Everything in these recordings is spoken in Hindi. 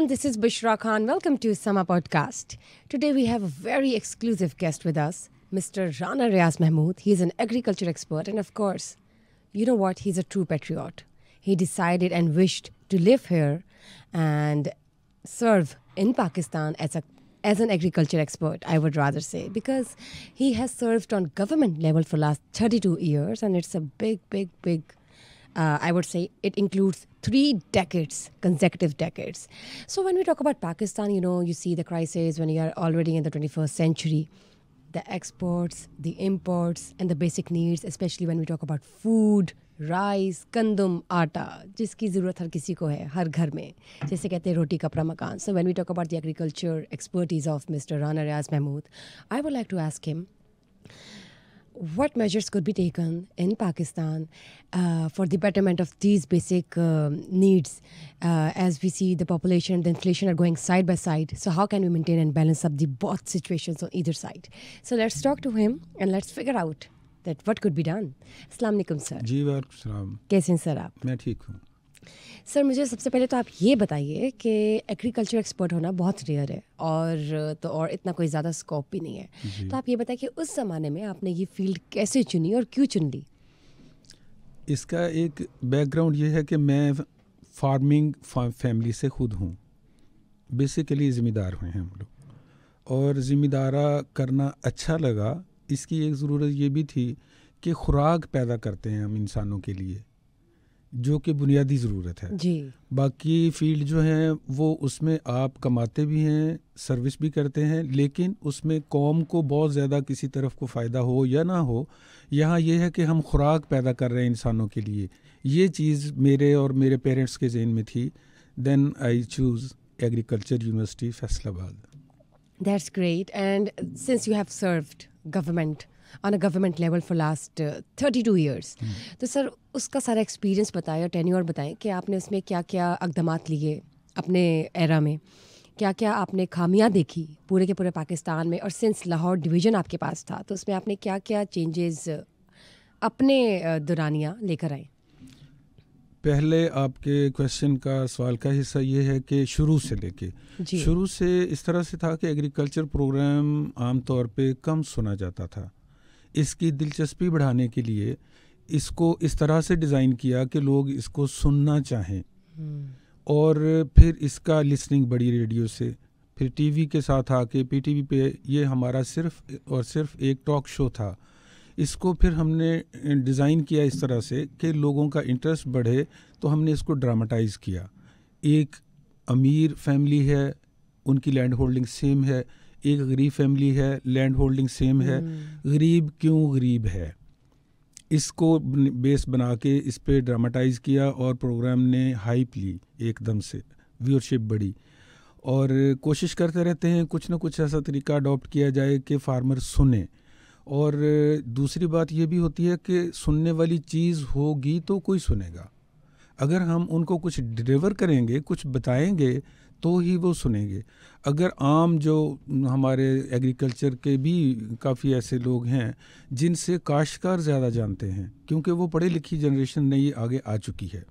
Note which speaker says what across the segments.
Speaker 1: everyone, this is Bushra Khan. Welcome to Sama Podcast. Today we have a very exclusive guest with us, Mr. Rana Riaz Mahmood. He's an agriculture expert and of course, you know what, he's a true patriot. He decided and wished to live here and serve in Pakistan as an agriculture expert, I would rather say, because he has served on government level for last 32 years and it's a big I would say it includes 3 decades, consecutive decades. So when we talk about Pakistan, you see the crisis when you are already in the 21st century, the exports, the imports, and the basic needs, especially when we talk about food, rice, गंदम, आटा, जिसकी ज़रूरत हर किसी को है, हर घर में, जैसे कहते हैं रोटी कपड़ा मकान. So when we talk about the agriculture expertise of Mr. Rana Riaz Mahmood, I would like to ask him, what measures could be taken in Pakistan for the betterment of these basic needs as we see the population and the inflation are going side by side. So how can we maintain and balance up the both situations on either side? So let's talk to him and let's figure out that what could be done. अस्सलाम वालेकुम सर.
Speaker 2: जी वालेकुम सलाम.
Speaker 1: कैसे हैं सर आप?
Speaker 2: मैं ठीक हूँ.
Speaker 1: सर मुझे सबसे पहले तो आप ये बताइए कि एग्रीकल्चर एक्सपर्ट होना बहुत रेयर है और इतना कोई ज़्यादा स्कोप भी नहीं है. तो आप ये बताइए कि उस ज़माने में आपने ये फील्ड कैसे चुनी और क्यों चुन ली?
Speaker 2: इसका एक बैकग्राउंड ये है कि मैं फार्मिंग फैमिली से खुद हूँ. बेसिकली ज़िम्मेदार हुए हैं हम लोग और ज़िम्मेदारा करना अच्छा लगा. इसकी एक ज़रूरत ये भी थी कि खुराक पैदा करते हैं हम इंसानों के लिए, जो कि बुनियादी ज़रूरत है
Speaker 1: जी.
Speaker 2: बाकी फील्ड जो है वो उसमें आप कमाते भी हैं, सर्विस भी करते हैं, लेकिन उसमें कौम को बहुत ज़्यादा किसी तरफ को फ़ायदा हो या ना हो, यहाँ ये है कि हम खुराक पैदा कर रहे हैं इंसानों के लिए. ये चीज़ मेरे और मेरे पेरेंट्स के ज़हन में थी. Then I choose agriculture university Faisalabad.
Speaker 1: That's great. And since you have served government on a government level for last 32 years, तो सर उसका सारा एक्सपीरियंस बताएं और टेन्योर बताएं कि आपने उसमें क्या क्या इक़दामात लिए अपने एरा में, क्या क्या आपने खामियां देखी पूरे के पूरे पाकिस्तान में, और सिंस लाहौर डिवीज़न आपके पास था तो उसमें आपने क्या क्या चेंजेस अपने दौरानिया लेकर आए?
Speaker 2: पहले आपके क्वेश्चन का सवाल का हिस्सा ये है कि शुरू से इस तरह से था कि एग्रीकल्चर प्रोग्राम आम तौर पे कम सुना जाता था. इसकी दिलचस्पी बढ़ाने के लिए इसको इस तरह से डिज़ाइन किया कि लोग इसको सुनना चाहें और फिर इसका लिसनिंग बढ़ी रेडियो से, फिर टीवी के साथ आके पीटीवी पे ये हमारा सिर्फ और सिर्फ एक टॉक शो था. इसको फिर हमने डिज़ाइन किया इस तरह से कि लोगों का इंटरेस्ट बढ़े, तो हमने इसको ड्रामाटाइज़ किया. एक अमीर फैमिली है, उनकी लैंड होल्डिंग सेम है, एक गरीब फैमिली है, लैंड होल्डिंग सेम है. गरीब क्यों गरीब है, इसको बेस बना के इस पे ड्रामाटाइज़ किया और प्रोग्राम ने हाइप ली, एकदम से व्यूअरशिप बढ़ी. और कोशिश करते रहते हैं कुछ ना कुछ ऐसा तरीका अडॉप्ट किया जाए कि फार्मर सुने. और दूसरी बात ये भी होती है कि सुनने वाली चीज़ होगी तो कोई सुनेगा. अगर हम उनको कुछ डिलीवर करेंगे, कुछ बताएंगे, तो ही वो सुनेंगे. अगर आम जो हमारे एग्रीकल्चर के भी काफ़ी ऐसे लोग हैं जिनसे काश्तकार ज़्यादा जानते हैं, क्योंकि वो पढ़ी लिखी जनरेशन नई आगे आ चुकी है,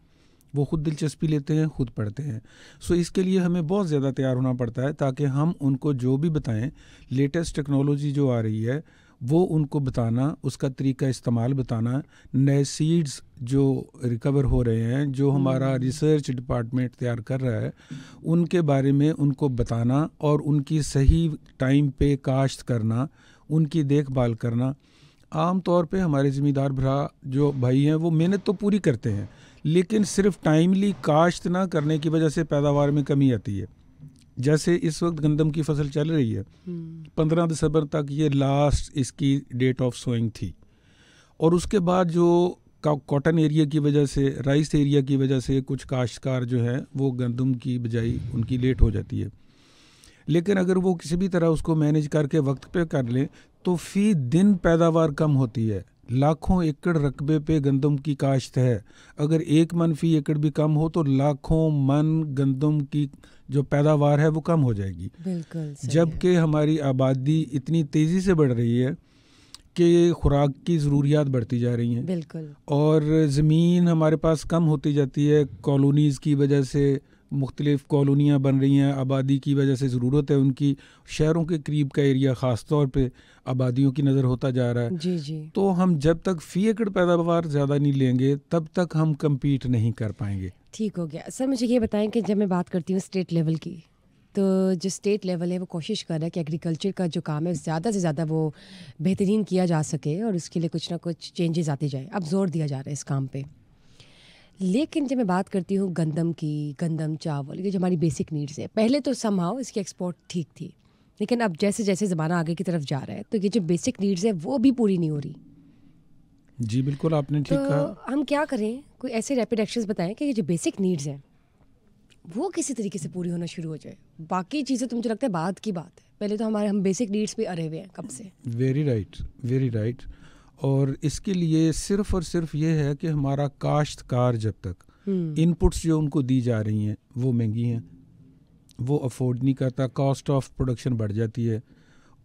Speaker 2: वो खुद दिलचस्पी लेते हैं, खुद पढ़ते हैं. सो इसके लिए हमें बहुत ज़्यादा तैयार होना पड़ता है ताकि हम उनको जो भी बताएं, लेटेस्ट टेक्नोलॉजी जो आ रही है वो उनको बताना, उसका तरीका इस्तेमाल बताना, नए सीड्स जो रिकवर हो रहे हैं, जो हमारा रिसर्च डिपार्टमेंट तैयार कर रहा है, उनके बारे में उनको बताना और उनकी सही टाइम पे काश्त करना, उनकी देखभाल करना. आम तौर पे हमारे ज़िम्मेदार भरा जो भाई हैं वो मेहनत तो पूरी करते हैं, लेकिन सिर्फ टाइमली काश्त ना करने की वजह से पैदावार में कमी आती है. जैसे इस वक्त गंदम की फसल चल रही है, 15 दिसंबर तक ये लास्ट इसकी डेट ऑफ सोइंग थी, और उसके बाद जो कॉटन एरिया की वजह से, राइस एरिया की वजह से कुछ काश्तकार जो है वो गंदम की बजाई उनकी लेट हो जाती है. लेकिन अगर वो किसी भी तरह उसको मैनेज करके वक्त पे कर लें तो फी दिन पैदावार कम होती है. लाखों एकड़ रकबे पे गंदम की काश्त है, अगर 1 मन फी एकड़ भी कम हो तो लाखों मन गंदम की जो पैदावार है वो कम हो जाएगी.
Speaker 1: बिल्कुल.
Speaker 2: जबकि हमारी आबादी इतनी तेज़ी से बढ़ रही है कि खुराक की ज़रूरियात बढ़ती जा रही हैं.
Speaker 1: बिल्कुल.
Speaker 2: और ज़मीन हमारे पास कम होती जाती है कॉलोनीज़ की वजह से, मुख्तलिफ़ कॉलोनियाँ बन रही हैं, आबादी की वजह से ज़रूरत है उनकी, शहरों के करीब का एरिया ख़ास तौर पे आबादियों की नज़र होता जा रहा है।
Speaker 1: जी जी।
Speaker 2: तो हम जब तक फ़ी एकड़ पैदावार ज़्यादा नहीं लेंगे तब तक हम कम्पीट नहीं कर पाएंगे।
Speaker 1: ठीक हो गया। सर मुझे ये बताएं कि जब मैं बात करती हूँ स्टेट लेवल की, तो जो स्टेट लेवल है वो कोशिश कर रहा है कि एग्रीकल्चर का जो काम है ज़्यादा से ज़्यादा वो बेहतरीन किया जा सके और उसके लिए कुछ ना कुछ चेंजेस आते जाए। अब जोर दिया जा रहा है इस काम पे। लेकिन जब मैं बात करती हूँ गंदम की, गंदम चावल, ये जो हमारी बेसिक नीड्स है, पहले तो समहाउ इसकी एक्सपोर्ट ठीक थी, लेकिन अब जैसे जैसे ज़माना आगे की तरफ जा रहा है तो ये जो बेसिक नीड्स है वो भी पूरी नहीं हो रही।
Speaker 2: जी बिल्कुल, आपने ठीक कहा।
Speaker 1: तो हम क्या करें, कोई ऐसे रैपिड एक्शंस बताएं कि ये जो बेसिक नीड्स हैं वो किसी तरीके से पूरी होना शुरू हो जाए। बाकी चीज़ें तो मुझे लगता है बाद की बात है, पहले तो हम बेसिक नीड्स पे अरे हुए हैं कब से।
Speaker 2: Very right, very right. और इसके लिए सिर्फ और सिर्फ ये है कि हमारा काश्तकार जब तक इनपुट्स जो उनको दी जा रही हैं वो महंगी हैं, वो अफोर्ड नहीं करता, कॉस्ट ऑफ प्रोडक्शन बढ़ जाती है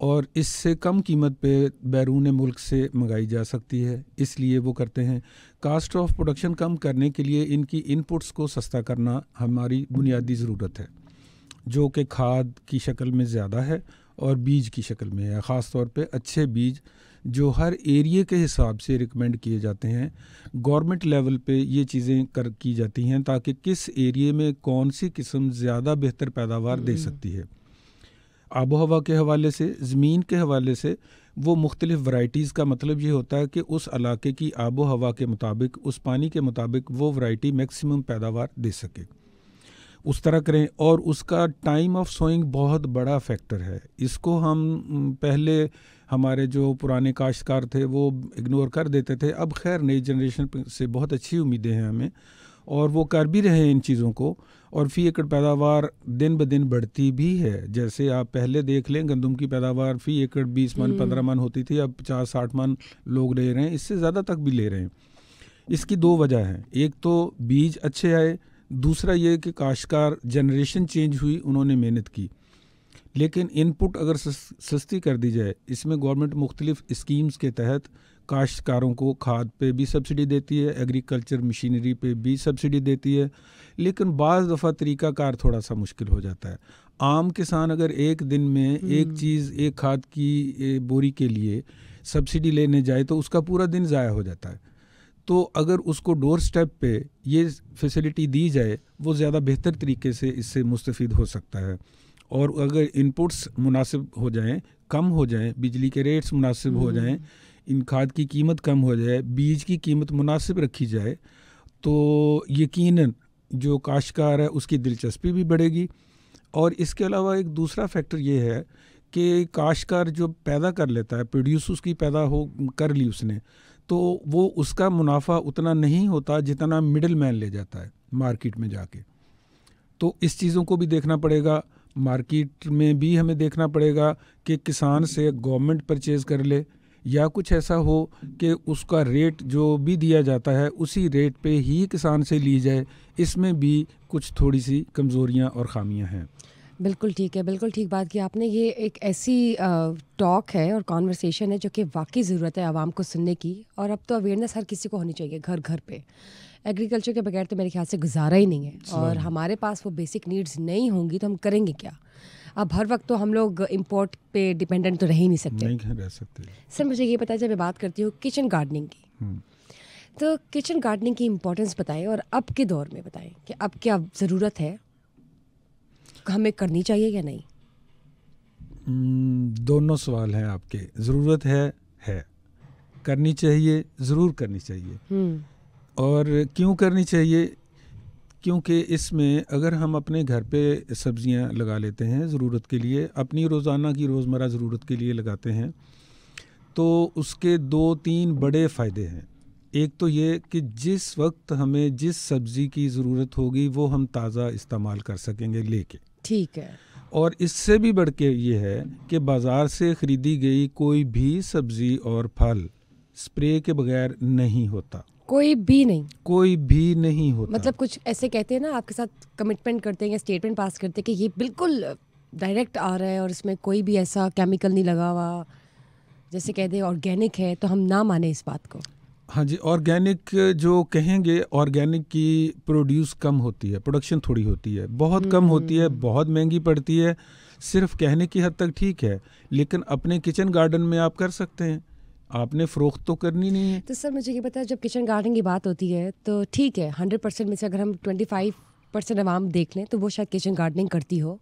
Speaker 2: और इससे कम कीमत पे बैरून मुल्क से मंगाई जा सकती है, इसलिए वो करते हैं। कास्ट ऑफ प्रोडक्शन कम करने के लिए इनकी इनपुट्स को सस्ता करना हमारी बुनियादी ज़रूरत है, जो कि खाद की शक्ल में ज़्यादा है और बीज की शक्ल में है। ख़ास तौर पे अच्छे बीज जो हर एरिया के हिसाब से रिकमेंड किए जाते हैं, गवर्नमेंट लेवल पे ये चीज़ें की जाती हैं ताकि किस एरिया में कौन सी किस्म ज़्यादा बेहतर पैदावार दे सकती है। आबो हवा के हवाले से, ज़मीन के हवाले से, वो मुख्तलिफ़ वैराइटीज़ का मतलब ये होता है कि उस इलाके की आबो हवा के मुताबिक, उस पानी के मुताबिक वो वैरायटी मैक्सिमम पैदावार दे सके, उस तरह करें। और उसका टाइम ऑफ सोइंग बहुत बड़ा फैक्टर है। इसको हम पहले हमारे जो पुराने काश्तकार थे वो इग्नोर कर देते थे। अब खैर नई जनरेशन से बहुत अच्छी उम्मीदें हैं हमें, और वो कर भी रहे हैं इन चीज़ों को, और फ़ी एकड़ पैदावार दिन ब दिन बढ़ती भी है। जैसे आप पहले देख लें, गंदम की पैदावार फ़ी एकड़ 20 मन 15 मन होती थी, अब 50-60 मन लोग ले रहे हैं, इससे ज़्यादा तक भी ले रहे हैं। इसकी दो वजह हैं, एक तो बीज अच्छे आए, दूसरा ये कि काश्तकार जनरेशन चेंज हुई, उन्होंने मेहनत की। लेकिन इनपुट अगर सस्ती कर दी जाए, इसमें गवर्नमेंट मुख्तलिफ स्कीम्स के तहत काश्तकारों को खाद पे भी सब्सिडी देती है, एग्रीकल्चर मशीनरी पे भी सब्सिडी देती है, लेकिन बाज़ दफ़ा तरीक़ाकार थोड़ा सा मुश्किल हो जाता है। आम किसान अगर एक दिन में एक चीज़, एक खाद की बोरी के लिए सब्सिडी लेने जाए तो उसका पूरा दिन ज़ाया हो जाता है। तो अगर उसको डोर स्टेप पे ये फैसिलिटी दी जाए, वो ज़्यादा बेहतर तरीके से इससे मुस्तफ़ीद हो सकता है। और अगर इनपुट्स मुनासिब हो जाएं, कम हो जाएं, बिजली के रेट्स मुनासिब हो जाएं, इन खाद की कीमत कम हो जाए, बीज की कीमत मुनासिब रखी जाए, तो यकीनन जो काश्तकार है उसकी दिलचस्पी भी बढ़ेगी। और इसके अलावा एक दूसरा फैक्टर ये है कि काश्तकार जो पैदा कर लेता है, प्रोड्यूस उसकी पैदा हो कर ली उसने, तो वो उसका मुनाफा उतना नहीं होता जितना मिडिल मैन ले जाता है मार्केट में जाके। तो इस चीज़ों को भी देखना पड़ेगा। मार्केट में भी हमें देखना पड़ेगा कि किसान से गवर्नमेंट परचेज़ कर ले, या कुछ ऐसा हो कि उसका रेट जो भी दिया जाता है उसी रेट पे ही किसान से ली जाए। इसमें भी कुछ थोड़ी सी कमज़ोरियां और ख़ामियां हैं।
Speaker 1: बिल्कुल ठीक है, बिल्कुल ठीक बात की आपने। ये एक ऐसी टॉक है और कॉन्वर्सेशन है जो कि वाकई ज़रूरत है आवाम को सुनने की, और अब तो अवेयरनेस हर किसी को होनी चाहिए, घर घर पे। एग्रीकल्चर के बगैर तो मेरे ख्याल से गुजारा ही नहीं है, और हमारे पास वो बेसिक नीड्स नहीं होंगी तो हम करेंगे क्या। अब हर वक्त तो हम लोग इंपोर्ट पे डिपेंडेंट तो रह ही नहीं सकते।
Speaker 2: नहीं रह सकते।
Speaker 1: सर मुझे ये पता है, जब मैं बात करती हूँ किचन गार्डनिंग की, तो किचन गार्डनिंग की इम्पोर्टेंस बताएं, और अब के दौर में बताएं कि अब क्या ज़रूरत है, हमें करनी चाहिए या नहीं।
Speaker 2: दोनों सवाल हैं आपके। ज़रूरत है, करनी चाहिए, ज़रूर करनी चाहिए। और क्यों करनी चाहिए? क्योंकि इसमें अगर हम अपने घर पे सब्जियां लगा लेते हैं ज़रूरत के लिए, अपनी रोज़ाना की रोज़मर्रा ज़रूरत के लिए लगाते हैं, तो उसके 2-3 बड़े फ़ायदे हैं। एक तो ये कि जिस वक्त हमें जिस सब्ज़ी की ज़रूरत होगी वो हम ताज़ा इस्तेमाल कर सकेंगे लेके।
Speaker 1: ठीक है।
Speaker 2: और इससे भी बढ़ के ये है कि बाज़ार से ख़रीदी गई कोई भी सब्ज़ी और फल स्प्रे के बगैर नहीं होता। कोई भी नहीं होता।
Speaker 1: मतलब कुछ ऐसे कहते हैं ना, आपके साथ कमिटमेंट करते हैं या स्टेटमेंट पास करते हैं कि ये बिल्कुल डायरेक्ट आ रहा है और इसमें कोई भी ऐसा केमिकल नहीं लगा हुआ, जैसे कहते हैं ऑर्गेनिक है, तो हम ना माने इस बात को।
Speaker 2: हाँ जी, ऑर्गेनिक जो कहेंगे, ऑर्गेनिक की प्रोड्यूस कम होती है, प्रोडक्शन थोड़ी होती है, बहुत कम होती है, बहुत महंगी पड़ती है। सिर्फ कहने की हद तक ठीक है, लेकिन अपने किचन गार्डन में आप कर सकते हैं, आपने फ़रोख्त तो करनी नहीं है।
Speaker 1: तो सर मुझे ये पता है, जब किचन गार्डन की बात होती है तो ठीक है, 100% में से अगर हम 25% आवाम देख लें तो वो शायद किचन गार्डनिंग करती हो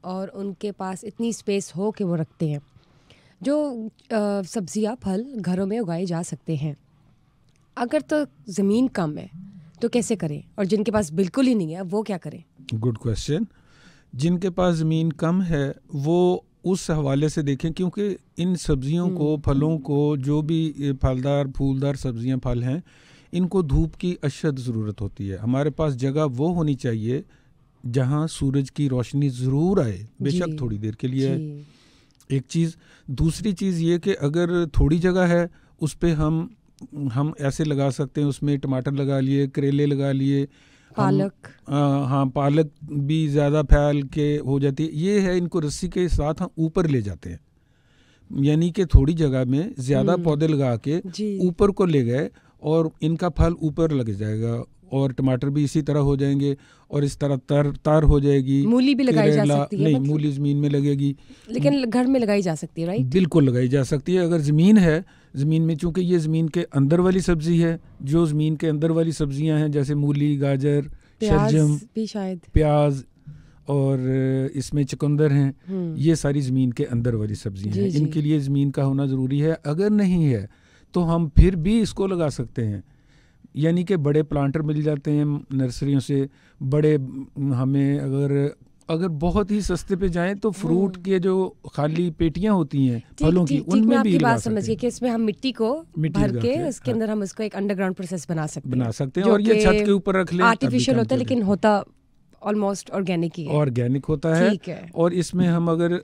Speaker 1: और उनके पास इतनी स्पेस हो कि वो रखते हैं। जो सब्जियां फल घरों में उगाए जा सकते हैं, अगर तो ज़मीन कम है तो कैसे करें, और जिनके पास बिल्कुल ही नहीं है वो क्या करें?
Speaker 2: Good question. जिनके पास ज़मीन कम है वो उस हवाले से देखें, क्योंकि इन सब्जियों को, फलों को, जो भी फलदार फूलदार सब्जियां फल हैं, इनको धूप की अशद ज़रूरत होती है। हमारे पास जगह वो होनी चाहिए जहां सूरज की रोशनी ज़रूर आए, बेशक थोड़ी देर के लिए आए, एक चीज़। दूसरी चीज़ ये कि अगर थोड़ी जगह है उस पे हम ऐसे लगा सकते हैं, उसमें टमाटर लगा लिए, करेले लगा लिए,
Speaker 1: पालक।
Speaker 2: हाँ, पालक भी ज़्यादा फैल के हो जाती है। ये है, इनको रस्सी के साथ हम ऊपर ले जाते हैं, यानी कि थोड़ी जगह में ज़्यादा पौधे लगा के ऊपर को ले गए और इनका फल ऊपर लग जाएगा, और टमाटर भी इसी तरह हो जाएंगे, और इस तरह तार हो जाएगी।
Speaker 1: मूली भी लगाई जा सकती है?
Speaker 2: नहीं, मूली ज़मीन में लगेगी,
Speaker 1: लेकिन घर में लगाई जा सकती है, राइट?
Speaker 2: बिल्कुल लगाई जा सकती है अगर ज़मीन है। ज़मीन में, चूँकि ये ज़मीन के अंदर वाली सब्ज़ी है, जो ज़मीन के अंदर वाली सब्ज़ियाँ हैं जैसे मूली, गाजर, शलजम
Speaker 1: भी, शायद
Speaker 2: प्याज, और इसमें चुकंदर हैं, ये सारी ज़मीन के अंदर वाली सब्ज़ियाँ हैं। इनके लिए ज़मीन का होना ज़रूरी है। अगर नहीं है तो हम फिर भी इसको लगा सकते हैं, यानी कि बड़े प्लांटर मिल जाते हैं नर्सरियों से, बड़े। हमें अगर बहुत ही सस्ते पे जाएं तो फ्रूट के जो खाली पेटियां होती हैं फलों की, उनमें भी लगा सकते हैं।
Speaker 1: कि इसमें हम मिट्टी को भर के उसके अंदर हम उसको एक अंडरग्राउंड प्रोसेस बना सकते हैं,
Speaker 2: और ये छत के ऊपर रख लें।
Speaker 1: आर्टिफिशियल होता है लेकिन होता ऑलमोस्ट ऑर्गेनिक ही है।
Speaker 2: ऑर्गेनिक होता है। और इसमें हम अगर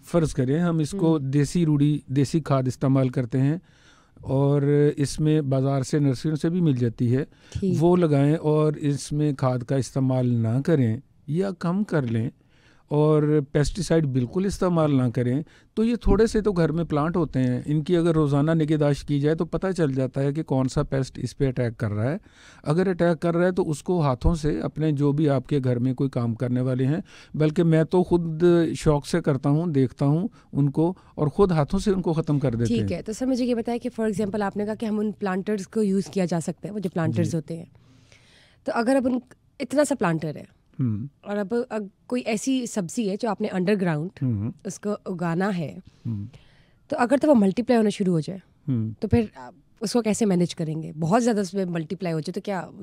Speaker 2: फ़र्ज़ करें हम इसको देसी खाद इस्तेमाल करते हैं, और इसमें बाज़ार से, नर्सरियों से भी मिल जाती है, वो लगाएं, और इसमें खाद का इस्तेमाल ना करें या कम कर लें, और पेस्टिसाइड बिल्कुल इस्तेमाल ना करें। तो ये थोड़े से तो घर में प्लांट होते हैं, इनकी अगर रोज़ाना निगहदाश्त की जाए तो पता चल जाता है कि कौन सा पेस्ट इस पे अटैक कर रहा है। अगर अटैक कर रहा है तो उसको हाथों से, अपने जो भी आपके घर में कोई काम करने वाले हैं, बल्कि मैं तो खुद शौक से करता हूँ, देखता हूँ उनको और ख़ुद हाथों से उनको ख़त्म कर देते हैं।
Speaker 1: ठीक है, तो सर मुझे ये बताया कि फॉर एग्जाम्पल आपने कहा कि हम उन प्लांटर्स को यूज़ किया जा सकता है, वो जो प्लांटर्स होते हैं। तो अगर अब इतना सा प्लांटर है और अब कोई ऐसी सब्जी है जो आपने अंडरग्राउंड उसको उगाना है, तो अगर तो वो मल्टीप्लाई होना शुरू हो जाए तो फिर उसको कैसे मैनेज करेंगे? बहुत ज़्यादा उसमें मल्टीप्लाई हो जाए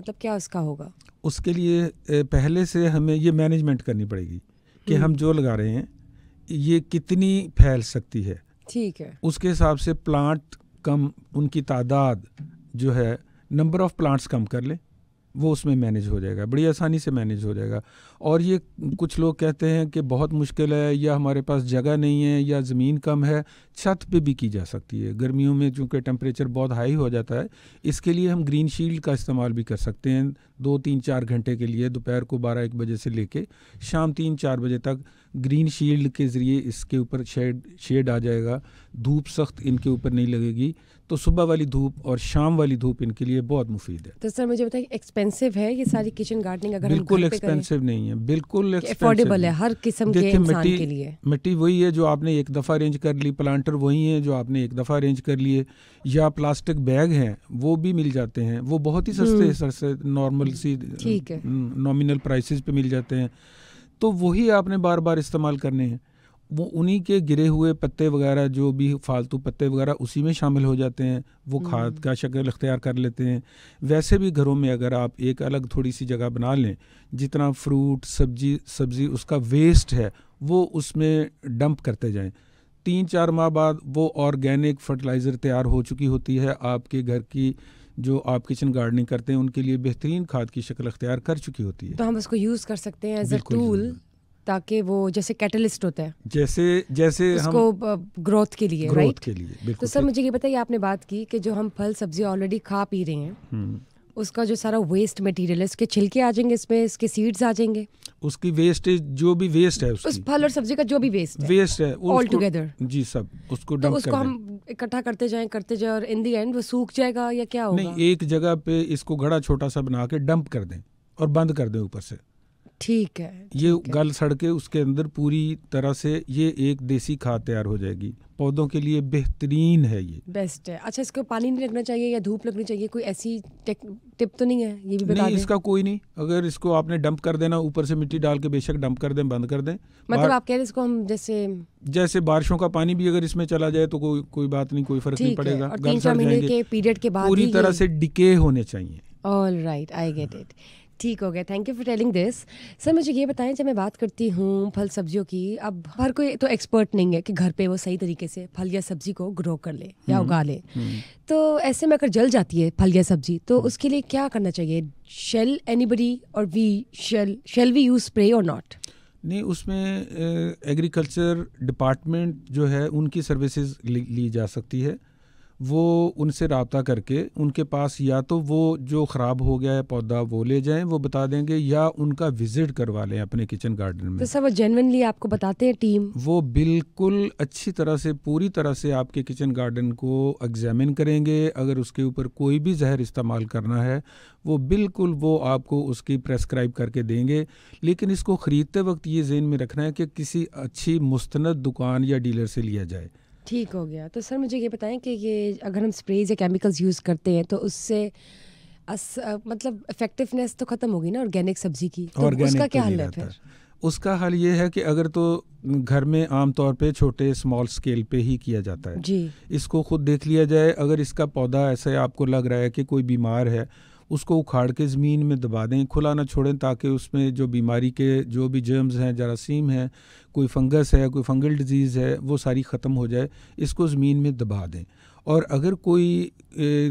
Speaker 1: तो क्या उसका होगा? उसके
Speaker 2: लिए पहले से हमें ये मैनेजमेंट करनी पड़ेगी कि हम जो लगा रहे हैं ये कितनी फैल सकती है।
Speaker 1: ठीक है,
Speaker 2: उसके हिसाब से प्लांट कम, उनकी तादाद जो है, नंबर ऑफ़ प्लांट्स कम कर लें, वो उसमें मैनेज हो जाएगा, बड़ी आसानी से मैनेज हो जाएगा। और ये कुछ लोग कहते हैं कि बहुत मुश्किल है, या हमारे पास जगह नहीं है, या ज़मीन कम है, छत पे भी की जा सकती है। गर्मियों में चूँकि टेम्परेचर बहुत हाई हो जाता है, इसके लिए हम ग्रीन शील्ड का इस्तेमाल भी कर सकते हैं 2-3-4 घंटे के लिए, दोपहर को 12-1 बजे से लेके शाम 3-4 बजे तक ग्रीन शील्ड के ज़रिए इसके ऊपर शेड आ जाएगा, धूप सख्त इनके ऊपर नहीं लगेगी, तो सुबह वाली धूप और शाम वाली धूप इनके लिए बहुत मुफीद है।
Speaker 1: तो सर मुझे बताइए, एक्सपेंसिव है ये सारी किचन गार्डनिंग? अगर
Speaker 2: बिल्कुल एक्सपेंसिव नहीं है, बिल्कुल
Speaker 1: अफोर्डेबल है हर किस्म के इंसान के लिए।
Speaker 2: मिट्टी वही है जो आपने एक दफ़ा अरेंज कर ली, प्लांटर वही है जो आपने एक दफ़ा अरेंज कर लिए, या प्लास्टिक बैग हैं वो भी मिल जाते हैं, वो बहुत ही सस्ते नॉर्मल सी नॉमिनल प्राइसेस पे मिल जाते हैं, तो वही आपने बार बार इस्तेमाल करने हैं। वो उन्हीं के गिरे हुए पत्ते वगैरह, जो भी फालतू पत्ते वगैरह उसी में शामिल हो जाते हैं, वो खाद का शक्ल इख्तियार कर लेते हैं। वैसे भी घरों में अगर आप एक अलग थोड़ी सी जगह बना लें, जितना फ्रूट सब्जी उसका वेस्ट है वो उसमें डंप करते जाएं, 3-4 माह बाद वो ऑर्गेनिक फर्टिलाइज़र तैयार हो चुकी होती है, आपके घर की जो आप किचन गार्डनिंग करते हैं उनके लिए बेहतरीन खाद की शक्ल इख्तियार कर चुकी होती है।
Speaker 1: तो हम उसको यूज़ कर सकते हैं एज अ टूल, ताकि वो जैसे कैटलिस्ट होता है,
Speaker 2: जैसे
Speaker 1: उसको ग्रोथ के लिए, राइट?
Speaker 2: के लिए।
Speaker 1: तो सर मुझे ये बताइए, आपने बात की कि जो हम फल सब्जी ऑलरेडी खा पी रहे हैं उसका जो सारा वेस्ट मटेरियल है, उसके छिलके आ जाएंगे इसमें, इसके सीड्स आ जाएंगे,
Speaker 2: उसकी वेस्टेज जो भी वेस्ट है
Speaker 1: उस
Speaker 2: उसकी,
Speaker 1: फल और सब्जी का जो भी वेस्ट है
Speaker 2: ऑल
Speaker 1: टुगेदर
Speaker 2: जी सब उसको
Speaker 1: तो
Speaker 2: डंप
Speaker 1: उसको
Speaker 2: कर दें।
Speaker 1: हम इकट्ठा करते जाएं और इन दी एंड वो सूख जाएगा या क्या होगा?
Speaker 2: नहीं, एक जगह पे इसको घड़ा छोटा सा बना के डंप कर दें और बंद कर दें ऊपर से।
Speaker 1: ठीक है,
Speaker 2: ये गल सड़ के उसके अंदर पूरी तरह से ये एक देसी खाद तैयार हो जाएगी। पौधों के लिए बेहतरीन है, ये
Speaker 1: बेस्ट है। अच्छा, इसको पानी नहीं लगना चाहिए या धूप लगनी चाहिए? कोई ऐसी टिप तो नहीं है? ये भी बता
Speaker 2: नहीं,
Speaker 1: दें।
Speaker 2: इसका कोई नहीं। अगर इसको आपने डंप कर देना, ऊपर से मिट्टी डाल के बेशक डंप कर दें, बंद कर दें।
Speaker 1: मतलब आप कह रहे हैं इसको हम जैसे
Speaker 2: बारिशों का पानी भी अगर इसमें चला जाए तो कोई बात नहीं, कोई फर्क नहीं पड़ेगा।
Speaker 1: और 3-4 महीने के पीरियड के बाद
Speaker 2: पूरी तरह से डिके होने चाहिए।
Speaker 1: All right, I get it. ठीक हो गया, thank you for telling this. Sir मुझे ये बताएं, जब मैं बात करती हूँ फल सब्जियों की, अब हर कोई तो एक्सपर्ट नहीं है कि घर पे वो सही तरीके से फल या सब्जी को ग्रो कर ले या उगा ले। तो ऐसे में अगर जल जाती है फल या सब्जी तो उसके लिए क्या करना चाहिए? शेल एनीबडी और शेल वी यूज स्प्रे और नॉट?
Speaker 2: नहीं, उसमें एग्रीकल्चर डिपार्टमेंट जो है उनकी सर्विसेज ली जा सकती है। वो उनसे रब्ता करके उनके पास या तो वो जो ख़राब हो गया है पौधा वो ले जाएं, वो बता देंगे, या उनका विजिट करवा लें अपने किचन गार्डन में।
Speaker 1: तो सब वो जेन्युइनली आपको बताते हैं टीम?
Speaker 2: वो बिल्कुल अच्छी तरह से, पूरी तरह से आपके किचन गार्डन को एग्जामिन करेंगे। अगर उसके ऊपर कोई भी जहर इस्तेमाल करना है वो बिल्कुल वो आपको उसकी प्रेस्क्राइब करके देंगे। लेकिन इसको ख़रीदते वक्त ये ज़हन में रखना है कि किसी अच्छी मुस्तनद दुकान या डीलर से लिया जाए।
Speaker 1: ठीक हो गया। तो सर मुझे ये बताएं कि ये अगर हम स्प्रेज या केमिकल्स यूज़ करते हैं तो उससे मतलब इफेक्टिवनेस तो ख़त्म होगी ना ऑर्गेनिक सब्जी की, तो उसका क्या हल है फिर?
Speaker 2: उसका हल ये है कि अगर तो घर में आमतौर पे छोटे स्मॉल स्केल पे ही किया जाता है
Speaker 1: जी,
Speaker 2: इसको खुद देख लिया जाए। अगर इसका पौधा ऐसे आपको लग रहा है कि कोई बीमार है, उसको उखाड़ के ज़मीन में दबा दें, खुला ना छोड़ें, ताकि उसमें जो बीमारी के जो भी जर्म्स हैं, जरासीम हैं, कोई फंगस है, कोई फंगल डिजीज़ है, वो सारी ख़त्म हो जाए। इसको ज़मीन में दबा दें। और अगर कोई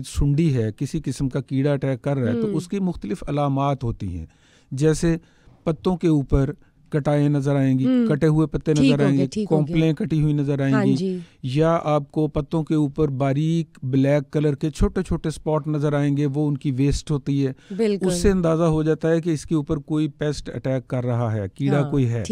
Speaker 2: सुंडी है, किसी किस्म का कीड़ा अटैक कर रहा है, तो उसकी मुख्तलिफ अलामात होती हैं। जैसे पत्तों के ऊपर कटाएं नजर आएंगी, कटे हुए पत्ते नजर आएंगे, कोंपलें कटी हुई नजर आएंगी, या आपको पत्तों के ऊपर बारीक ब्लैक कलर के छोटे छोटे स्पॉट नजर आएंगे, वो उनकी वेस्ट होती है। उससे अंदाजा हो जाता है कि इसके ऊपर कोई पेस्ट अटैक कर रहा है, कीड़ा कोई है।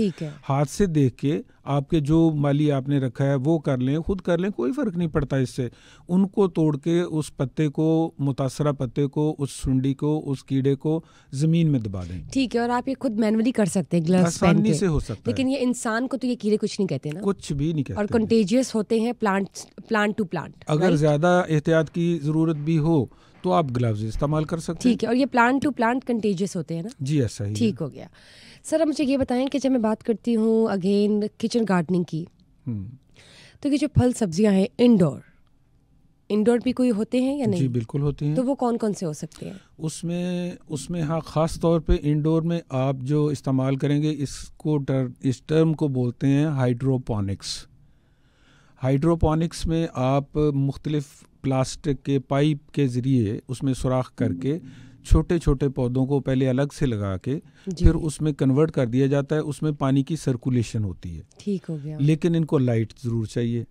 Speaker 2: हाथ से देख के आपके जो माली आपने रखा है वो कर लें, खुद कर लें, कोई फर्क नहीं पड़ता इससे। उनको तोड़ के उस पत्ते को, मुतासरा पत्ते को, उस सुंडी को, उस कीड़े को जमीन में दबा दें।
Speaker 1: ठीक है। और आप ये खुद मैनुअली कर सकते हैं, ग्लव्स पहन के।
Speaker 2: से हो सकता है।
Speaker 1: लेकिन ये इंसान को तो ये कीड़े कुछ नहीं कहते ना?
Speaker 2: कुछ भी नहीं कहते।
Speaker 1: और कंटेजियस होते हैं प्लांट टू प्लांट।
Speaker 2: अगर ज्यादा एहतियात की जरूरत भी हो तो आप ग्लव्स इस्तेमाल कर सकते हैं।
Speaker 1: ठीक है। और ये प्लांट टू प्लांट कंटेजियस होते हैं ना?
Speaker 2: जी ऐसा ही।
Speaker 1: ठीक हो गया। सर अब मुझे ये बताएं कि जब मैं बात करती हूँ अगेन किचन गार्डनिंग की, तो ये जो फल सब्जियां हैं इंडोर भी कोई होते हैं या नहीं?
Speaker 2: जी बिल्कुल होते हैं।
Speaker 1: तो वो कौन कौन से हो सकते हैं?
Speaker 2: उसमें हाँ, ख़ास तौर पे इंडोर में आप जो इस्तेमाल करेंगे इस टर्म को बोलते हैं हाइड्रोपोनिक्स। हाइड्रोपोनिक्स में आप मुख्तलिफ प्लास्टिक के पाइप के ज़रिए उसमें सुराख करके छोटे छोटे पौधों को पहले अलग से लगा के फिर उसमें कन्वर्ट कर दिया जाता है। उसमें पानी की सर्कुलेशन होती है।
Speaker 1: ठीक हो गया।
Speaker 2: लेकिन इनको लाइट ज़रूर चाहिए।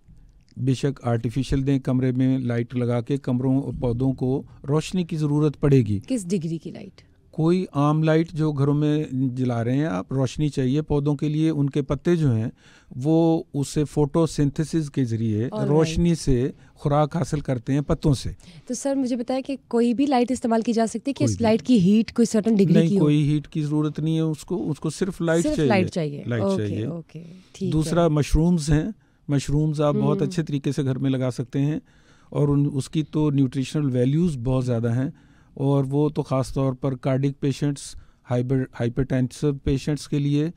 Speaker 2: बेशक आर्टिफिशियल दें, कमरे में लाइट लगा के पौधों को रोशनी की ज़रूरत पड़ेगी।
Speaker 1: किस डिग्री की लाइट?
Speaker 2: कोई आम लाइट जो घरों में जला रहे हैं आप, रोशनी चाहिए पौधों के लिए। उनके पत्ते जो हैं वो उससे फोटोसिंथेसिस के ज़रिए रोशनी से खुराक हासिल करते हैं पत्तों से।
Speaker 1: तो सर मुझे बताया कि कोई भी लाइट इस्तेमाल की जा सकती है कि इस लाइट की हीट कोई सर्टेन डिग्री की हो?
Speaker 2: कोई हीट की ज़रूरत नहीं है उसको सिर्फ लाइट चाहिए। दूसरा मशरूम्स हैं। मशरूम्स आप बहुत अच्छे तरीके से घर में लगा सकते हैं और उसकी तो न्यूट्रिशनल वैल्यूज़ बहुत ज़्यादा हैं। और वो तो ख़ास तौर पर कार्डिक पेशेंट्स, हाइपरटेंसिव पेशेंट्स के लिए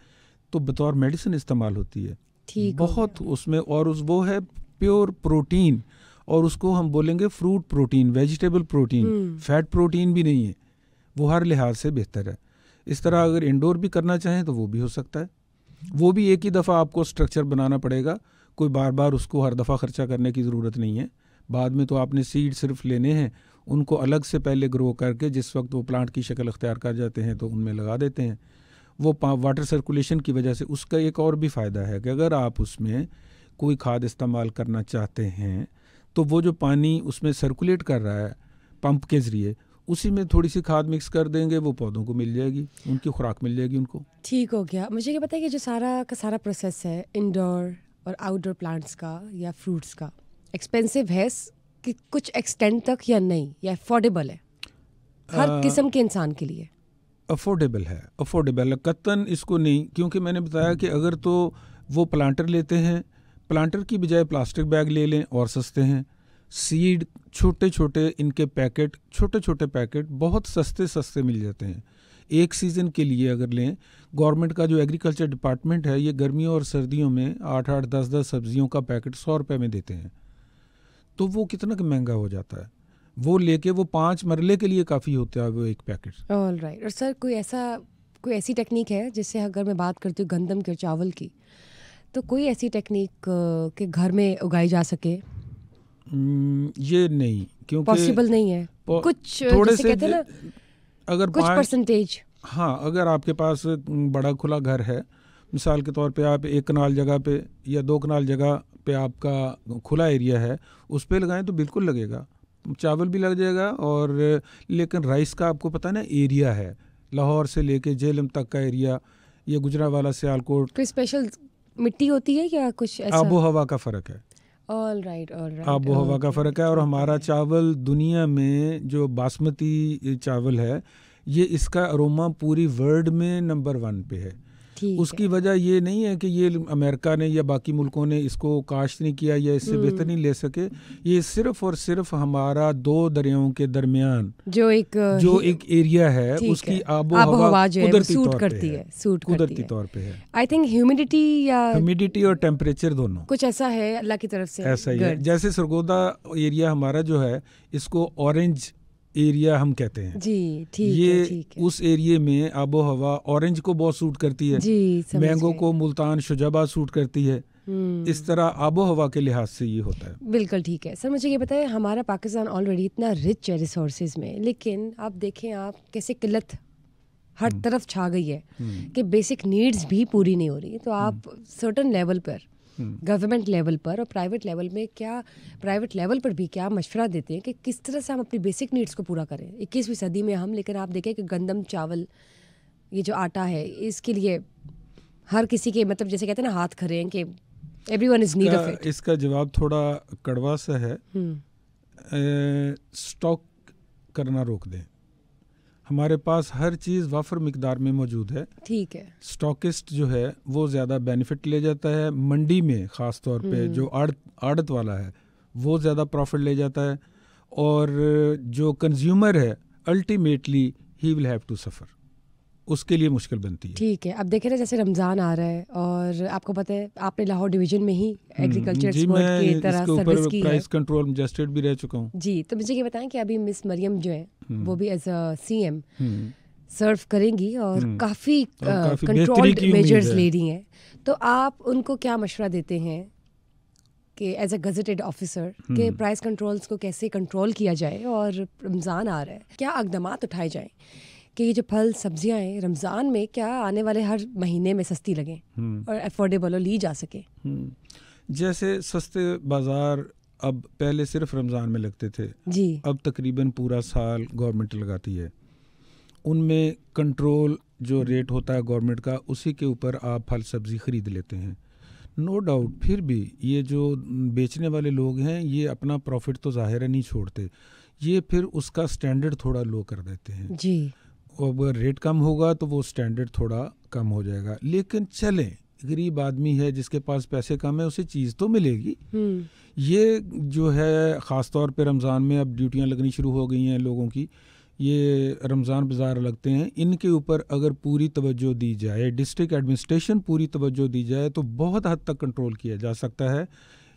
Speaker 2: तो बतौर मेडिसिन इस्तेमाल होती है। बहुत उसमें और वो है प्योर प्रोटीन, और उसको हम बोलेंगे fruit protein, vegetable protein, fat protein भी नहीं है। वो हर लिहाज से बेहतर है। इस तरह अगर इंडोर भी करना चाहें तो वो भी हो सकता है। वो भी एक ही दफ़ा आपको स्ट्रक्चर बनाना पड़ेगा, कोई बार बार उसको हर दफ़ा ख़र्चा करने की ज़रूरत नहीं है। बाद में तो आपने सीड सिर्फ लेने हैं, उनको अलग से पहले ग्रो करके जिस वक्त वो प्लांट की शक्ल अख्तियार कर जाते हैं तो उनमें लगा देते हैं। वो वाटर सर्कुलेशन की वजह से उसका एक और भी फ़ायदा है कि अगर आप उसमें कोई खाद इस्तेमाल करना चाहते हैं तो वो जो पानी उसमें सर्कुलेट कर रहा है पंप के ज़रिए, उसी में थोड़ी सी खाद मिक्स कर देंगे, वो पौधों को मिल जाएगी, उनकी खुराक मिल जाएगी उनको।
Speaker 1: ठीक हो गया। मुझे ये पता है कि जो सारा का सारा प्रोसेस है इंडोर और आउटडोर प्लांट्स का या फ्रूट्स का, एक्सपेंसिव है कि कुछ एक्सटेंड तक या नहीं, या अफोर्डेबल है हर किस्म के इंसान के लिए?
Speaker 2: अफोर्डेबल है कतन इसको नहीं, क्योंकि मैंने बताया कि अगर तो वो प्लांटर लेते हैं, प्लांटर की बजाय प्लास्टिक बैग ले लें और सस्ते हैं। सीड छोटे छोटे इनके पैकेट, छोटे छोटे पैकेट बहुत सस्ते मिल जाते हैं। एक सीज़न के लिए अगर लें, गवर्नमेंट का जो एग्रीकल्चर डिपार्टमेंट है ये गर्मियों और सर्दियों में 8-8, 10-10 सब्जियों का पैकेट 100 रुपये में देते हैं। तो वो कितना महंगा हो जाता है, वो लेके वो 5 मरले के लिए काफ़ी होता है वो एक पैकेट।
Speaker 1: ऑलराइट। और सर कोई ऐसी टेक्निक है, जिससे अगर मैं बात करती हूँ गंदम के चावल की, तो कोई ऐसी टेक्निक के घर में उगाई जा सके?
Speaker 2: ये नहीं, क्योंकि
Speaker 1: पॉसिबल नहीं है। कुछ
Speaker 2: थोड़े
Speaker 1: से कहते हैं ना,
Speaker 2: अगर
Speaker 1: कुछ परसेंटेज।
Speaker 2: हाँ, अगर आपके पास बड़ा खुला घर है, मिसाल के तौर पे आप 1 कनाल जगह पे या 2 कनाल जगह पे आपका खुला एरिया है, उस पे लगाएं तो बिल्कुल लगेगा, चावल भी लग जाएगा। और लेकिन राइस का आपको पता है ना एरिया है, लाहौर से लेके झेलम तक का एरिया, ये गुजरांवाला सियालकोट,
Speaker 1: कोई स्पेशल मिट्टी होती है या कुछ ऐसा?
Speaker 2: आबो हवा का फ़र्क है।
Speaker 1: ऑलराइट।
Speaker 2: आबो हवा का फ़र्क है। और हमारा चावल दुनिया में जो बासमती चावल है, ये इसका अरोमा पूरी वर्ल्ड में नंबर 1 पे है। उसकी वजह ये नहीं है कि ये अमेरिका ने या बाकी मुल्कों ने इसको काश्त नहीं किया या इससे बेहतर नहीं ले सके, ये सिर्फ और सिर्फ हमारा 2 दरियाओं के दरमियान जो एक एरिया है, उसकी आबो हवा कुदरती तौर पे है।
Speaker 1: आई थिंक ह्यूमिडिटी
Speaker 2: और टेम्परेचर दोनों
Speaker 1: कुछ ऐसा है अल्लाह की तरफ से।
Speaker 2: ऐसा ही है। जैसे सरगोदा एरिया हमारा जो है, इसको ऑरेंज एरिया हम कहते हैं
Speaker 1: जी। ठीक है।
Speaker 2: उस एरिया में आबो हवा ऑरेंज को बहुत सूट करती है जी, मैंगो को मुल्तान शुजाबा सूट करती है। इस तरह आबो हवा के लिहाज से ये होता है।
Speaker 1: बिल्कुल ठीक है। सर मुझे ये बताएं, हमारा पाकिस्तान ऑलरेडी इतना रिच है रिसोर्सेज में, लेकिन आप देखें आप कैसे किल्लत हर तरफ छा गई है कि बेसिक नीड्स भी पूरी नहीं हो रही। तो आप सर्टन लेवल पर, गवर्नमेंट लेवल पर और प्राइवेट लेवल पर भी क्या मशवरा देते हैं कि किस तरह से हम अपनी बेसिक नीड्स को पूरा करें 21वीं सदी में हम? लेकिन आप देखें कि गंदम चावल, ये जो आटा है, इसके लिए हर किसी के मतलब जैसे कहते हैं ना हाथ खड़े हैं कि everyone is need of it.
Speaker 2: इसका जवाब थोड़ा कड़वा सा है। स्टॉक करना रोक दें। हमारे पास हर चीज़ वाफर मिकदार में मौजूद है।
Speaker 1: ठीक है।
Speaker 2: स्टॉकिस्ट जो है वो ज़्यादा बेनिफिट ले जाता है। मंडी में ख़ास तौर पे जो आड़त वाला है वो ज़्यादा प्रॉफिट ले जाता है, और जो कंज्यूमर है ultimately he will have to suffer, उसके लिए मुश्किल बनती है।
Speaker 1: ठीक है। अब देखें ना, जैसे रमज़ान आ रहा है और आपको पता है आपने लाहौर डिवीजन में ही एग्रीकल्चर एक्सपर्ट की तरह सर्विस की है,
Speaker 2: प्राइस कंट्रोल मजिस्ट्रेट भी रह चुका हूँ
Speaker 1: जी। तो मुझे ये बताएं कि अभी मिस मरियम जो है वो भी एज अ CM सर्व करेंगी और काफ़ी कंट्रोल्ड मेजर्स ले रही हैं। तो आप उनको क्या मशवरा देते हैं कि एज अ गजेटेड ऑफिसर के प्राइस कंट्रोल्स को कैसे कंट्रोल किया जाए, और रमज़ान आ रहा है, क्या इक़दामात उठाए जाएं कि ये जो फल सब्जियां हैं रमज़ान में क्या आने वाले हर महीने में सस्ती लगें और अफोर्डेबल और ली जा सके?
Speaker 2: जैसे सस्ते बाज़ार अब पहले सिर्फ रमज़ान में लगते थे
Speaker 1: जी, अब
Speaker 2: तकरीबन पूरा साल गवर्नमेंट लगाती है। उनमें कंट्रोल जो रेट होता है गवर्नमेंट का, उसी के ऊपर आप फल सब्ज़ी ख़रीद लेते हैं। नो डाउट फिर भी ये जो बेचने वाले लोग हैं ये अपना प्रॉफिट तो ज़ाहिर नहीं छोड़ते, ये फिर उसका स्टैंडर्ड थोड़ा लो कर देते हैं
Speaker 1: जी।
Speaker 2: अगर रेट कम होगा तो वो स्टैंडर्ड थोड़ा कम हो जाएगा, लेकिन चलें, गरीब आदमी है जिसके पास पैसे कम है उसे चीज़ तो मिलेगी। ये जो है ख़ास तौर पे रमज़ान में अब ड्यूटियां लगनी शुरू हो गई हैं लोगों की, ये रमज़ान बाज़ार लगते हैं, इनके ऊपर अगर पूरी तवज्जो दी जाए, डिस्ट्रिक्ट एडमिनिस्ट्रेशन पूरी तवज्जो दी जाए तो बहुत हद तक कंट्रोल किया जा सकता है।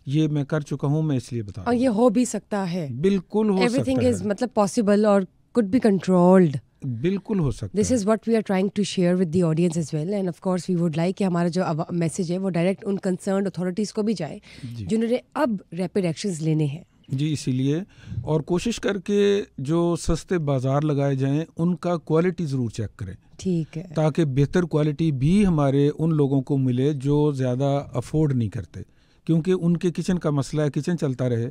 Speaker 2: ये मैं कर चुका हूँ, मैं इसलिए बता रहा हूँ।
Speaker 1: और ये हो भी सकता है,
Speaker 2: बिल्कुल हो सकता है।
Speaker 1: एवरीथिंग इज मतलब पॉसिबल और कुड बी कंट्रोल्ड।
Speaker 2: बिल्कुल हो सकता है।
Speaker 1: This is what we are trying to share with the audience as well, and of course we would like कि हमारा जो मैसेज है वो डायरेक्ट उन कंसर्न्ड अथॉरिटीज़ को भी जाए जिन्होंने अब रैपिड एक्शंस लेने हैं
Speaker 2: जी। इसीलिए और कोशिश करके जो सस्ते बाज़ार लगाए जाएं उनका क्वालिटी ज़रूर चेक करें,
Speaker 1: ठीक है,
Speaker 2: ताकि बेहतर क्वालिटी भी हमारे उन लोगों को मिले जो ज़्यादा अफोर्ड नहीं करते, क्योंकि उनके किचन का मसला है, किचन चलता रहे।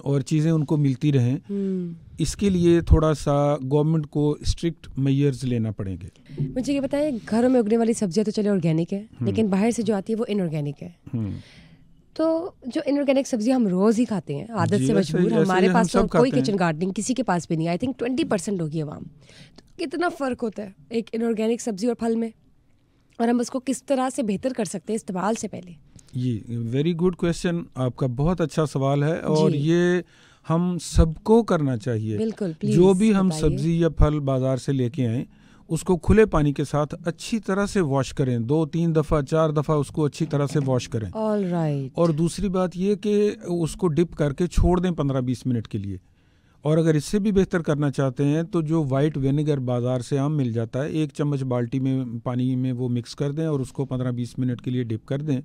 Speaker 2: और चीज़ें उनको मिलती रहें, इसके लिए थोड़ा सा गवर्नमेंट को स्ट्रिक्ट मेजर्स लेना पड़ेंगे।
Speaker 1: मुझे ये बताएं, घरों में उगने वाली सब्जियां तो चले ऑर्गेनिक है, लेकिन बाहर से जो आती है वो इनऑर्गेनिक है। तो जो इनऑर्गेनिक सब्जियां हम रोज ही खाते हैं, आदत से मजबूर, हमारे पास तो कोई किचन गार्डनिंग किसी के पास भी नहीं, आई थिंक 20% होगी आवाम। तो कितना फ़र्क होता है एक इनऑर्गेनिक सब्जी और फल में, और हम उसको किस तरह से बेहतर कर सकते हैं इस्तेमाल से पहले?
Speaker 2: ये वेरी गुड क्वेश्चन, आपका बहुत अच्छा सवाल है, और ये हम सबको करना चाहिए।
Speaker 1: बिल्कुल,
Speaker 2: जो भी हम सब्जी या फल बाजार से लेके आए उसको खुले पानी के साथ अच्छी तरह से वॉश करें, 2-3 दफ़ा 4 दफ़ा उसको अच्छी तरह से वॉश करें।
Speaker 1: ऑलराइट।
Speaker 2: और दूसरी बात ये कि उसको डिप करके छोड़ दें 15-20 मिनट के लिए। और अगर इससे भी बेहतर करना चाहते हैं तो जो वाइट विनेगर बाज़ार से आम मिल जाता है, 1 चम्मच बाल्टी में पानी में वो मिक्स कर दें और उसको 15-20 मिनट के लिए डिप कर दें,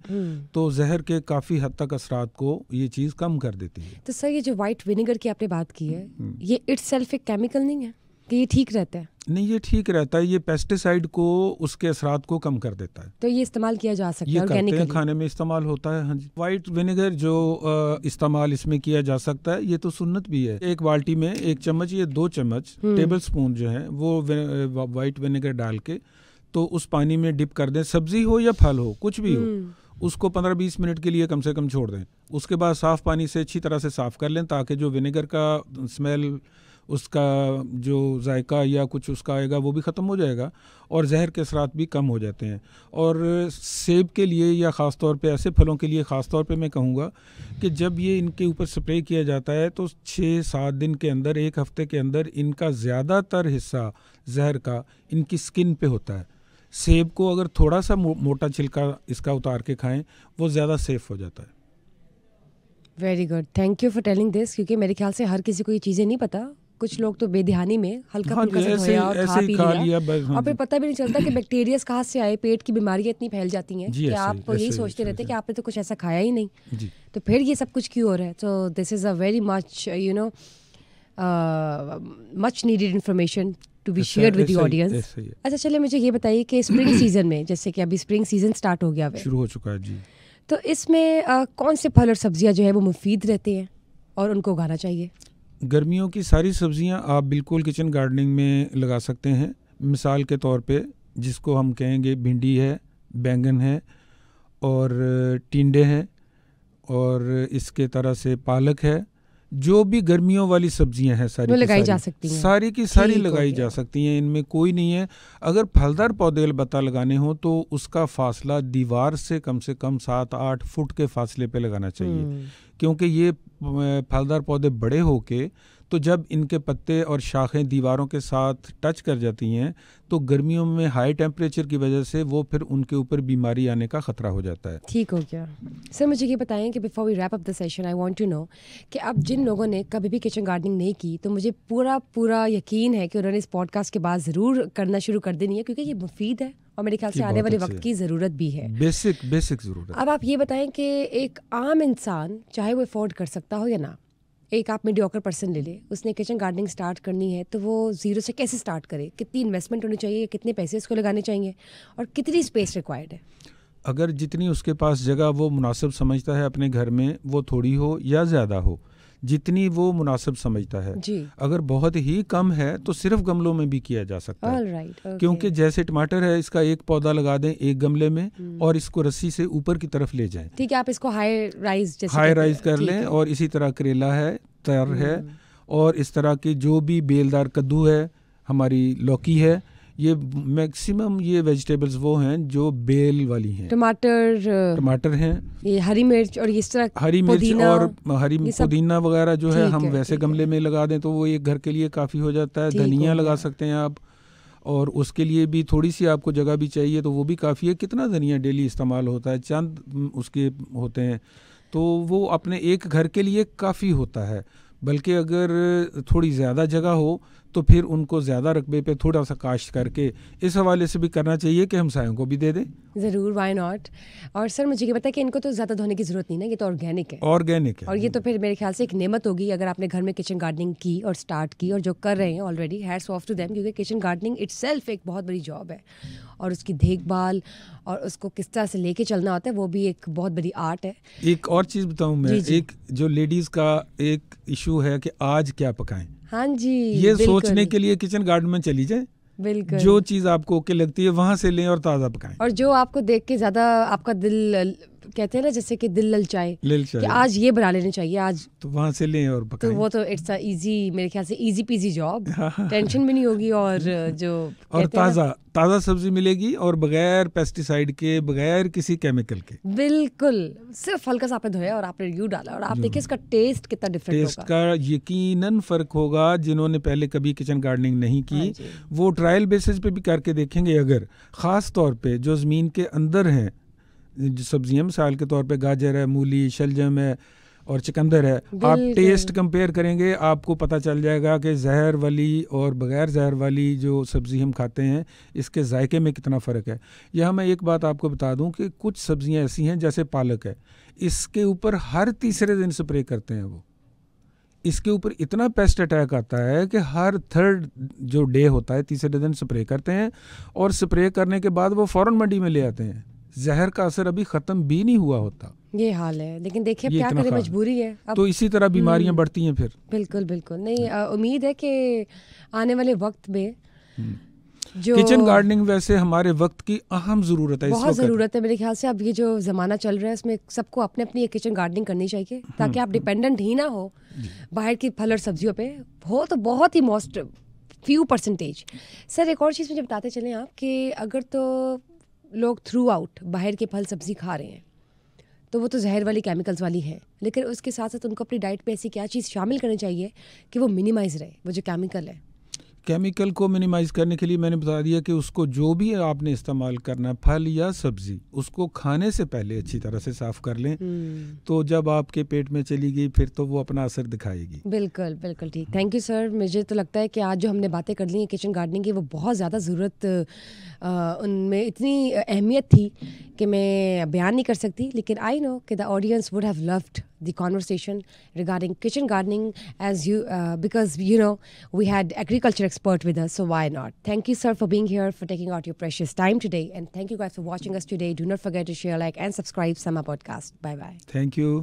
Speaker 2: तो जहर के काफ़ी हद तक असरात को ये चीज़ कम कर देती है।
Speaker 1: तो सर, ये जो वाइट विनेगर की आपने बात की है, ये इटसेल्फ एक केमिकल नहीं है कि ये ठीक रहता है?
Speaker 2: नहीं, ये ठीक रहता है, ये पेस्टिसाइड को, उसके असरात को कम कर देता है।
Speaker 1: तो ये इस्तेमाल किया जा सकता है,
Speaker 2: ये करते हैं, खाने में इस्तेमाल होता है। हाँ जी, वाइट विनेगर जो इस्तेमाल इसमें किया जा सकता है, ये तो सुन्नत भी है। 1 बाल्टी में 1 चम्मच या 2 चम्मच टेबल स्पून जो है वो वाइट विनेगर डाल के तो उस पानी में डिप कर दें, सब्जी हो या फल हो, कुछ भी हो, उसको 15-20 मिनट के लिए कम से कम छोड़ दें। उसके बाद साफ़ पानी से अच्छी तरह से साफ़ कर लें, ताकि जो विनेगर का स्मेल, उसका जो जायका या कुछ उसका आएगा वो भी ख़त्म हो जाएगा, और जहर के असरात भी कम हो जाते हैं। और सेब के लिए या ख़ास तौर पे ऐसे फलों के लिए ख़ास तौर पे मैं कहूँगा कि जब ये इनके ऊपर स्प्रे किया जाता है तो 6-7 दिन के अंदर, 1 हफ़्ते के अंदर इनका ज़्यादातर हिस्सा जहर का इनकी स्किन पे होता है। सेब को अगर थोड़ा सा मोटा छिलका इसका उतार के खाएं, वो ज़्यादा सेफ़ हो जाता है।
Speaker 1: Very good, thank you for telling this, क्योंकि मेरे ख्याल से हर किसी को ये चीज़ें नहीं पता। कुछ लोग तो बेध्यानी में हल्का फुल्का से धोया और खा पी लिया, और फिर पता भी नहीं चलता कि बैक्टीरियाज कहाँ से आए, पेट की बीमारियां इतनी फैल जाती हैं कि आप यही सोचते रहते हैं कि आपने तो कुछ ऐसा खाया ही नहीं, तो फिर ये सब कुछ क्यों हो रहा है? तो this is a very much much needed information to be shared with the audience. अच्छा, चलिए मुझे ये बताइए कि स्प्रिंग सीजन में, जैसे कि अभी स्प्रिंग सीजन स्टार्ट हो गया है,
Speaker 2: शुरू हो चुका है जी,
Speaker 1: तो इसमें कौन से फल और सब्जियां जो है वो मुफीद रहते हैं और उनको उगाना चाहिए?
Speaker 2: गर्मियों की सारी सब्जियां आप बिल्कुल किचन गार्डनिंग में लगा सकते हैं। मिसाल के तौर पे जिसको हम कहेंगे भिंडी है, बैंगन है, और टिंडे हैं, और इसके तरह से पालक है। जो भी गर्मियों वाली सब्जियां हैं सारी
Speaker 1: लगाई जा सकती हैं,
Speaker 2: सारी की सारी लगाई जा सकती हैं, इनमें कोई नहीं है। अगर फलदार पौधे अलबत्ता लगाने हो तो उसका फासला दीवार से कम 7-8 फुट के फासले पे लगाना चाहिए, क्योंकि ये फलदार पौधे बड़े होके तो जब इनके पत्ते और शाखें दीवारों के साथ टच कर जाती हैं तो गर्मियों में हाई टेम्परेचर की वजह से वो फिर उनके ऊपर बीमारी आने का खतरा हो जाता है।
Speaker 1: ठीक हो गया। सर, मुझे ये बताएं कि before we wrap up the session, I want to know कि अब जिन लोगों ने कभी भी किचन गार्डनिंग नहीं की, तो मुझे पूरा यकीन है कि उन्होंने इस पॉडकास्ट के बाद ज़रूर करना शुरू कर देनी है, क्योंकि ये मुफीद है और मेरे ख्याल से आने वाले वक्त की ज़रूरत भी है,
Speaker 2: बेसिक ज़रूरत।
Speaker 1: अब आप ये बताएं कि एक आम इंसान, चाहे वो अफोर्ड कर सकता हो या ना, एक आप मीडियोकर पर्सन ले ले, उसने किचन गार्डनिंग स्टार्ट करनी है, तो वो ज़ीरो से कैसे स्टार्ट करे? कितनी इन्वेस्टमेंट होनी चाहिए, कितने पैसे उसको लगाने चाहिए, और कितनी स्पेस रिक्वायर्ड है?
Speaker 2: अगर जितनी उसके पास जगह वो मुनासिब समझता है अपने घर में, वो थोड़ी हो या ज़्यादा हो, जितनी वो मुनासिब समझता है
Speaker 1: जी।
Speaker 2: अगर बहुत ही कम है तो सिर्फ गमलों में भी किया जा सकता है। क्योंकि जैसे टमाटर है, इसका एक पौधा लगा दें एक गमले में और इसको रस्सी से ऊपर की तरफ ले जाएं।
Speaker 1: ठीक है, आप इसको हाई राइज
Speaker 2: कर लें। और इसी तरह करेला है, तर है, और इस तरह के जो भी बेलदार कद्दू है, हमारी लौकी है, ये मैक्सिमम ये वेजिटेबल्स वो हैं जो बेल वाली हैं। टमाटर हैं,
Speaker 1: ये हरी मिर्च, और इस तरह
Speaker 2: हरी मिर्च और पुदीना वगैरह जो है हम वैसे गमले में लगा दें तो वो एक घर के लिए काफ़ी हो जाता है। धनिया लगा सकते हैं आप, और उसके लिए भी थोड़ी सी आपको जगह भी चाहिए तो वो भी काफ़ी है। कितना धनिया डेली इस्तेमाल होता है, चंद उसके होते हैं, तो वो अपने एक घर के लिए काफ़ी होता है। बल्कि अगर थोड़ी ज़्यादा जगह हो तो फिर उनको ज़्यादा रकबे पे थोड़ा सा काश्त करके इस हवाले से भी करना चाहिए कि हमसायों को भी दे दें।
Speaker 1: ज़रूर, वाई नॉट। और सर मुझे ये बताया कि इनको तो ज़्यादा धोने की ज़रूरत नहीं ना, ये तो ऑर्गेनिक है।
Speaker 2: ऑर्गेनिक है
Speaker 1: और ये तो फिर मेरे ख्याल से एक नेमत होगी अगर आपने घर में किचन गार्डनिंग की और स्टार्ट की, और जो कर रहे हैं already, hats off to them, क्योंकि किचन गार्डनिंग इटसेल्फ एक बहुत बड़ी जॉब है और उसकी देखभाल और उसको किस तरह से लेके चलना होता है वो भी एक बहुत बड़ी आर्ट है।
Speaker 2: एक और चीज़ बताऊं मैं, एक जो लेडीज़ का एक इशू है कि आज क्या पकाएं,
Speaker 1: हाँ जी,
Speaker 2: ये सोचने के लिए किचन गार्डन में चली जाए,
Speaker 1: बिल्कुल,
Speaker 2: जो चीज़ आपको ओके लगती है वहाँ से लें और ताज़ा पकाएं।
Speaker 1: और जो आपको देख के ज़्यादा आपका दिल, कहते हैं ना जैसे कि दिल ललचाए कि आज ये बना लेनी चाहिए आज,
Speaker 2: तो वहाँ से लें और पकाएं।
Speaker 1: तो वो तो इट्स अ इजी, मेरे ख्याल से इजी पीजी जॉब, टेंशन भी नहीं होगी और जो
Speaker 2: और ताज़ा सब्जी मिलेगी और बगैर पेस्टिसाइड के, बगैर किसी केमिकल के।
Speaker 1: बिल्कुल, सिर्फ हल्का सा आपने धोया और आपने यू डाला और आप देखिए इसका टेस्ट कितना डिफरेंट होगा।
Speaker 2: टेस्ट का यकीनन फ़र्क होगा। जिन्होंने पहले कभी किचन गार्डनिंग नहीं की वो ट्रायल बेसिस पे भी करके देखेंगे। अगर ख़ास तौर पे जो ज़मीन के अंदर हैं जो सब्जियां, मिसाल के तौर पे गाजर है, मूली, शलजम है और चुकंदर है, आप टेस्ट कंपेयर करेंगे आपको पता चल जाएगा कि जहर वाली और बग़ैर जहर वाली जो सब्ज़ी हम खाते हैं इसके जायके में कितना फ़र्क है। यहाँ मैं एक बात आपको बता दूं कि कुछ सब्ज़ियाँ ऐसी हैं जैसे पालक है, इसके ऊपर हर तीसरे दिन स्प्रे करते हैं वो, इसके ऊपर इतना पेस्ट अटैक आता है कि हर थर्ड जो डे होता है तीसरे दिन स्प्रे करते हैं और स्प्रे करने के बाद वो फ़ौरन मंडी में ले आते हैं। जहर का असर अभी ख़त्म भी नहीं हुआ होता।
Speaker 1: ये हाल है, लेकिन देखिए क्या करें, मजबूरी है अब।
Speaker 2: तो इसी तरह बीमारियां बढ़ती हैं फिर।
Speaker 1: बिल्कुल बिल्कुल, नहीं उम्मीद है कि आने वाले वक्त में जो
Speaker 2: किचन गार्डनिंग वैसे हमारे वक्त की अहम ज़रूरत है,
Speaker 1: बहुत ज़रूरत है मेरे ख्याल से। अब ये जो ज़माना चल रहा है इसमें सबको अपने अपनी एक किचन गार्डनिंग करनी चाहिए ताकि आप डिपेंडेंट ही ना हो बाहर की फल और सब्जियों पे, हो तो बहुत ही मोस्ट फ्यू परसेंटेज। सर एक और चीज़ मुझे बताते चलें आप कि अगर तो लोग थ्रू आउट बाहर के फल सब्जी खा रहे हैं तो वो तो जहर वाली, केमिकल्स वाली है, लेकिन उसके साथ साथ उनको अपनी डाइट पे ऐसी क्या चीज़ शामिल करनी चाहिए कि वो मिनिमाइज़ रहे, वो जो केमिकल है।
Speaker 2: केमिकल को मिनिमाइज़ करने के लिए मैंने बता दिया कि उसको जो भी आपने इस्तेमाल करना है, फल या सब्ज़ी, उसको खाने से पहले अच्छी तरह से साफ़ कर लें, तो जब आपके पेट में चली गई फिर तो वो अपना असर दिखाएगी।
Speaker 1: बिल्कुल बिल्कुल ठीक, थैंक यू सर। मुझे तो लगता है कि आज जो हमने बातें कर ली हैं किचन गार्डनिंग की वो बहुत ज़्यादा ज़रूरत, उनमें इतनी अहमियत थी कि मैं बयान नहीं कर सकती, लेकिन आई नो कि the audience would have loved the conversation regarding kitchen gardening as you because you know we had agriculture expert with us, so why not. Thank you sir for being here, for taking out your precious time today, and thank you guys for watching us today. Do not forget to share, like and subscribe Sama Podcast. Bye bye.
Speaker 2: Thank you.